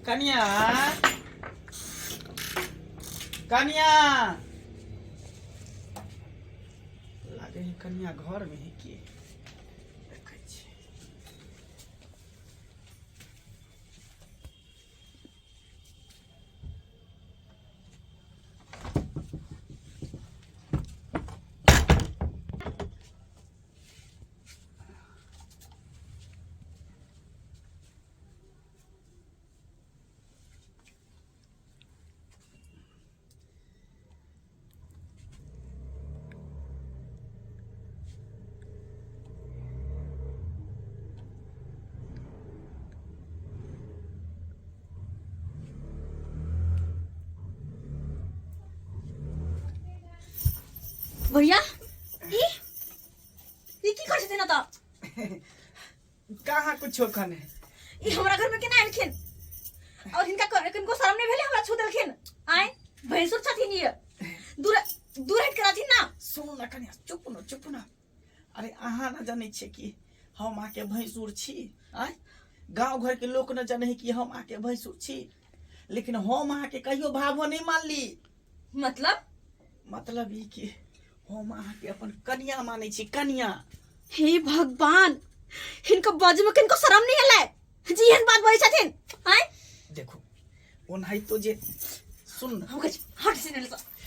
कन्या कन्या लागे है कन्या घर में है कि देखै छी। भैया ई की कर छथिन त कहाँ कुछ खने ई हमरा घर में केना आइलखिन और किनको शर्म नहीं भेले हमरा छू देलखिन। आए भैंसुर छथिन ये दूर दूर हट कराथिन ना। सुन ना कन्या चुप न। अरे अहाँ न जाने छे कि हम आके भैंसुर छी। आय गांव घर के लोग न जाने कि हम आके भैंसुर छी, लेकिन हम आके कहियो भावो नहीं मान ली। मतलब ई कि हम आके अपन कन्या माने छी। कन्या हे भगवान, इनको बाजू में किनको शर्म नहीं हले जी एहन बात बोलै छथिन। आए देखो ओनाही तो जे सुन हो गछ हट से ने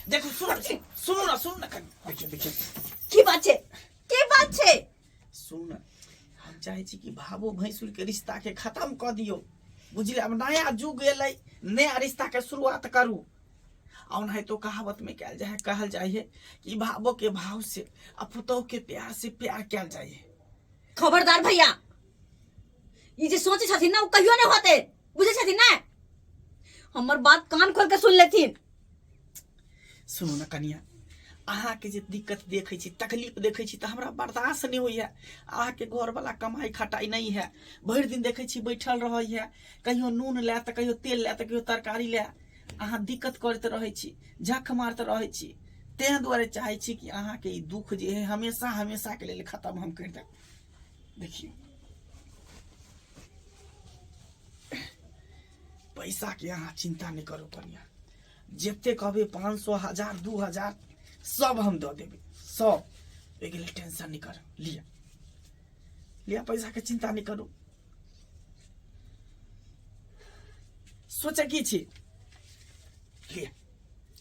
देखो सुन ना कन्या देखिए की बात छे सुन। हम चाहे छी कि भावो भैंसुर के रिश्ता के खत्म कर दियो, बुझले। अब नया युग एलै, नया रिश्ता के शुरुआत करू। और नहीं तो कहावत में कहल जाए कि भावो के भाव से पुतोह के प्यार से प्यार कल जाए। खबरदार भैया, ई जे सोचे छथिन ना वो कहियो नहीं होते, बुझे छथिन ना। हमर बात कान खोल के सुन लेथिन। सुनो ना कन्या, अहाँ के जे दिक्कत देखे छी, तकलीफ देखे छी, तो हमरा बर्दाश्त नहीं होइए। अहाँ के घर वाला कमाई खटाई नहीं है, भर दिन देखे छी बैठल रही है, कहियो नून ले तो कहियो तेल ले तो कहियो तरकारी ले। अहाँ दिक्कत करते रहे छी, झक मारते रहे छी। तें दुआरे चाहे छी कि अहाँ के ई दुख जे है हमेशा हमेशा के लिए खत्म हम कर दे। देखिए पैसा के अहाँ चिंता नहीं करो कन्या, जिते कहबे 500 1000 2000 सब हम दे देबे, सब एक टेंशन नहीं कर। लिया पैसा के चिंता नहीं करो। सोचा की छी लिया।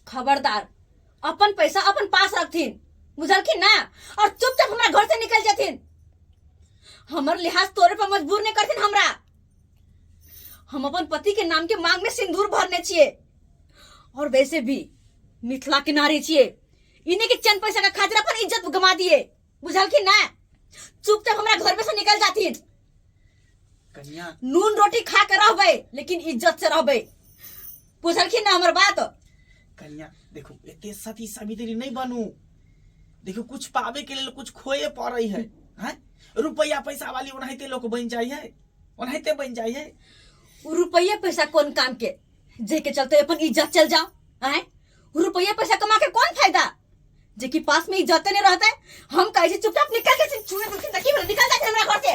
खबरदार, अपन पैसा अपन पास रखथिन, बुझलखिन ना। और चुपचाप हमरा घर से निकल जाथिन। हमर लिहाज तोरे पर मजबूर नहीं करथिन हमरा। हम अपन पति के नाम के मांग में सिंदूर भरने छिए, और वैसे भी मिथिला के नारी छिए। इन्हें के चंद पैसा का खातिर अपन इज्जत गमा दिए, बुझलखिन ना। चुपचाप हमरा घर में से निकल जाथिन। कन्या नून रोटी खा के रहबे, लेकिन इज्जत से रहबे, बुझलखिन ना हमर बात। कन्या देखो एते सती सावित्री नहीं बनू। देखो कुछ पावे के लिए कुछ खोए पड़े है, हैं? रुपया पैसा वाली ओनाहिते लोग बन जाए है, ओनाहिते बन जाए है। रुपया पैसा कौन काम के, जे के चलते अपन इज्जत चल जाओ। हैं? रुपया पैसा कमा के कौन फायदा, जे की पास में इज्जत नहीं रहता है। हम कहे चुपचाप निकल के निकल जाते हमरा घर से,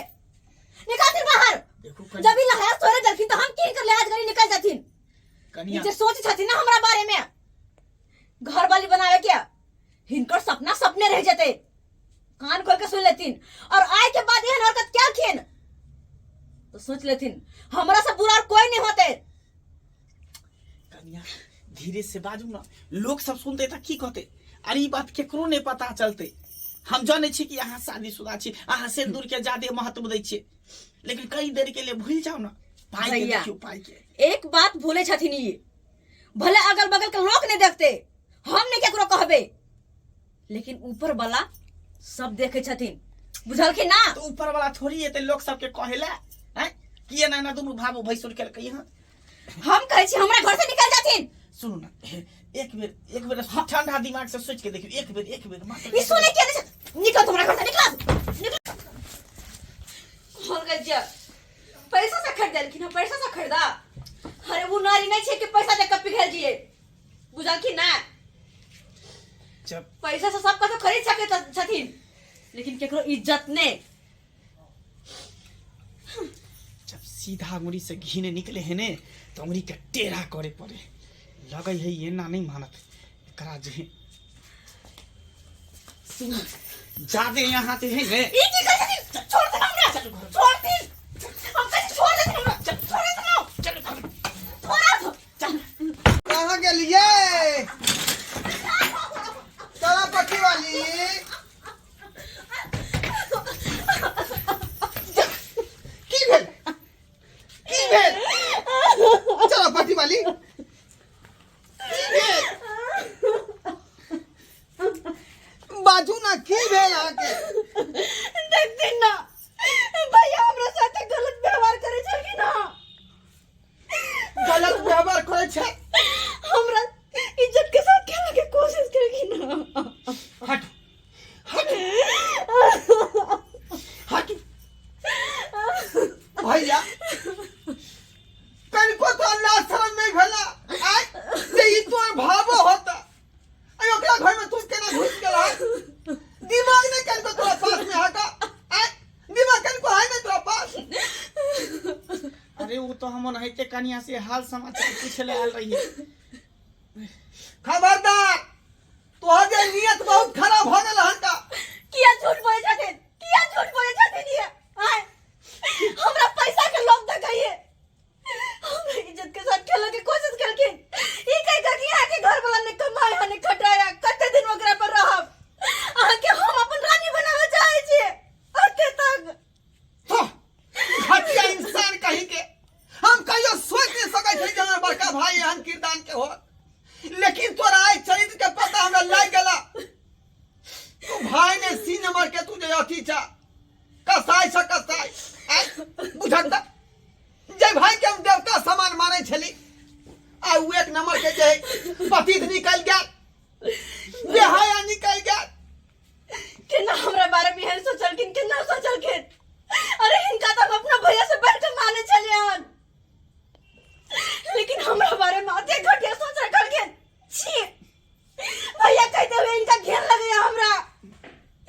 निकल बाहर। जब ही लहाज तोरे दलखिन तो हम की कर लिहाज करी निकल जाथिन। कन्या जे सोच छथिन ना हमरा बारे में घर वाली बनावे क्या, हिनकर सपना सपने रह जाते। कान खोल के सुन लेथिन, और आए के बाद यह हरकत क्या खिन तो सोच लेथिन हमरा से बुरा कोई नहीं होते। कन्या धीरे से बाजू ना, लोग सब सुनते था की कहते। अरे ई बात केकरो नहीं पता चलते। हम जाने छी कि अहाँ शादीशुदा छी, अहाँ सिंदूर के ज्यादा महत्व दै छियै, लेकिन कई देर के लिए भूल जाओ ना। पाई के देखियो, पाई के एक बात भूले छथिन, ये भले अगल बगल के लोग नहीं देखते, हम नहीं केकरो कहबे, लेकिन ऊपर वाला सब देखे छथिन, बुझलखिन ना। तो ऊपर वाला थोड़ी है लोग सबके कहेला हैं कि ये ना दोनों भाव भैंसुर के कही। हम कहे छी हमरा घर से निकल जाथिन। सुनो ना, एक बेर ठंडा दिमाग से सोच के देखियो। एक बेर ई सुने के निकल तुम्हारा घर से, निकल। और गज्जा पैसा से खरीद लेकिन पैसा से खरीदा। अरे वो नारी नहीं छे कि पैसा दे के पिघल जिए, बुझलखिन ना। जब पैसा से सब तो खरीद सके छथिन, लेकिन केकरो इज्जत ने। जब सीधा अंगुरी से घी ने निकले है ने तो अंगुरी के टेढ़ा करे पड़े लगे है ये ना नहीं मानत एकरा जे सुन जादे यहाँ से है गे ई की कर छोड़ दे हमरा छोड़ दे हम कैसे छोड़ दे हमरा छोड़ दे ना चल थोड़ा तो चल कहाँ गेलिए चला पट्टी वाली की भेल चला पट्टी वाली की भेल बाजू ना की भेल आके देखते ना भैया हमरा साथे गलत व्यवहार करे छै कि ना गलत व्यवहार करे छै हमरा इज्जत के साथ खेले के कोशिश करे कि ना हट हट हट भैया कनको तो अल्लाह शरण नहीं भेला आय से ई तोर भावो होता आई ओकरा घर में तू केना घुस गेला दिमाग नहीं कनको तोरा पास में हटा आय दिमाग कनको है नहीं तोरा पास अरे वो तो हम नहते कनिया से हाल समाचार पूछे ले आल रही है खबरदार तोहर जे नियत बहुत खराब हो गेल हन का किया झूठ बोले छथिन ये आय हमरा पैसा के लोभ देखाइए हमरा इज्जत के साथ खेले के कोशिश करकिन ई कह कि यहाँ के घर वाला ने कमाया ने खटाया कते दिन ओकरा पर रहब आहा के हम अपन रानी बनावे चाहे छिए अते तक तो घटिया इंसान कहीं के हम कहियो सोच नहीं सकै छै जे हमर बड़का भाई एहन किरदान के हो लेकिन तोरा आइ चरित्र के पता हमरा लाग गेला तू भाई ने सी नंबर के तू जे अथी छा कसाई छ कसाई आइ बुझत जे भाई के हम देवता समान माने छली आ उ एक नंबर के जे पतित निकल गया बेहाया निकल गया केना हमरा बारे में एहन सोचलकिन केना सोचलकिन अरे इनका तो हम अपना भैया से बढ़ के माने चले हन लेकिन हमरा बारे में अते घटिया सोच रखलकिन छी भैया कहते हुए इनका घेर लगे हमरा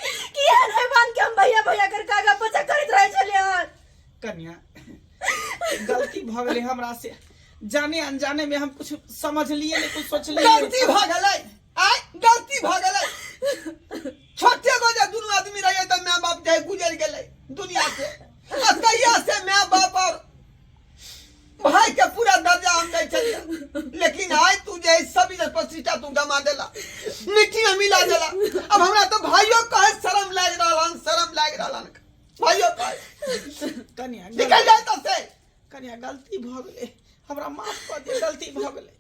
कि एहन हैवान के हम भैया भैया कर कागा पचा करत रहे चले हन कन्या गलती भ गेले हमरा से जाने अनजाने में हम कुछ समझ लिए नहीं कुछ सोच लिए गलती भ गेलै आइ गलती भ गेलै छोटे गो जे दुनू आदमी रहे त माय बाप जे गुजर गेलै दुनिया से तहिया से माय बाप और भाई के पूरा दर्जा हम दै छलिए लेकिन आइ तू जे सब इज्जत प्रतिष्ठा तू गमा देला मिट्टी में मिला देला अब हमरा तो भाइयों कहे शर्म लाग रहलन भाइयों कहे कन्या निकल जाए तो से कन्या गलती भ गेले हमरा माफ कर दे गलती भ गेले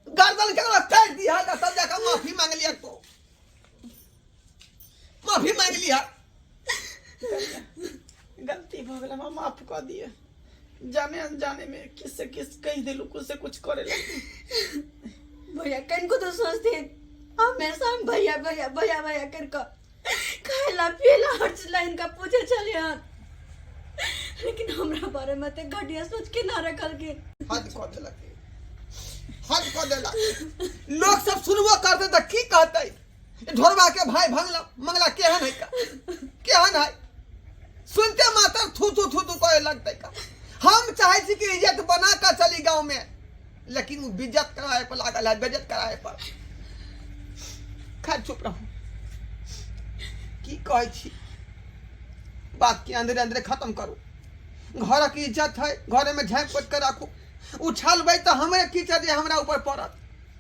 गर्दन के काट दिया का सब जाकर माफी मांग लिया तो माफी मांग लिया गलती भ गेले हमरा माफ कर दिए जाने अनजाने में किससे किस कह दिलू कुछ से कुछ करे लगी भैया कनको तो सोचते हमेशा हम भैया भैया भैया भैया करके खाएला पिएला हर चीज इनका पूछे चले हन लेकिन हमरा बारे में ते घटिया सोच के ना रखल के हद कर देला लोग सब सुनबो करते त की कहते ढोरवा के भाई भंगला मंगला केहन है का केहन है सुनते मात्र थू कहे लगते का हम चाहे छी कि इज्जत बना कर चली गांव में लेकिन वो बेइज्जत कराए पर लागल है बेइज्जत कराए पर खैर चुप रहो की कहे छी बात के अंदर अंदर खत्म करू घर की इज्जत है घर में झाँक पोत कर रखू उछलबै तो हमें कीचड़ जे हमरा ऊपर पड़त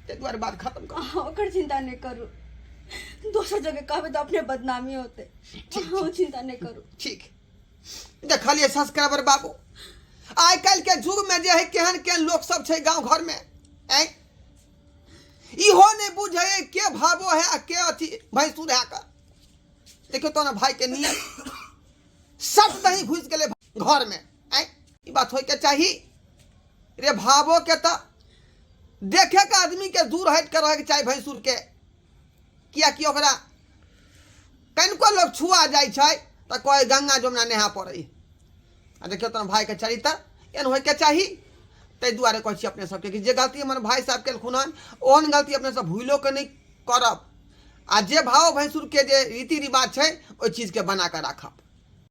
ते द्वारे बात खत्म कर ओकर चिंता नहीं करू दूसर जगह कहबे तो अपने बदनामी होते हाँ चिंता नहीं करू ठीक देखलिए सब्सक्राइबर बाबू आइ काल्हि के युग में जे है केहन लोग सब छै गांव घर में ऐ इहो नहीं बुझे के भावो है आ के अथी भैंसुर है का देखियो तो ना भाई के नियत सब दही घुस गेले घर में ऐ ई बात होय के चाही रे भावो के तो देखे के आदमी के दूर हट के रहे के चाही भैंसुर के किया कि ओकरा कनको लोग छुआ जाय छै त कोई गंगा जमुना नहा पड़े आ देखियो तो भाई के चरित्र एन होय के चाही तै दुआरे कहै छी अपने सबके कि जे गलती हमर भाई साहब के खुनन ओहन गलती अपने सब भूलो के नहीं करब आ जे भाव भैंसुर के जे रीति रिवाज छै ओई चीज के बना के राखब।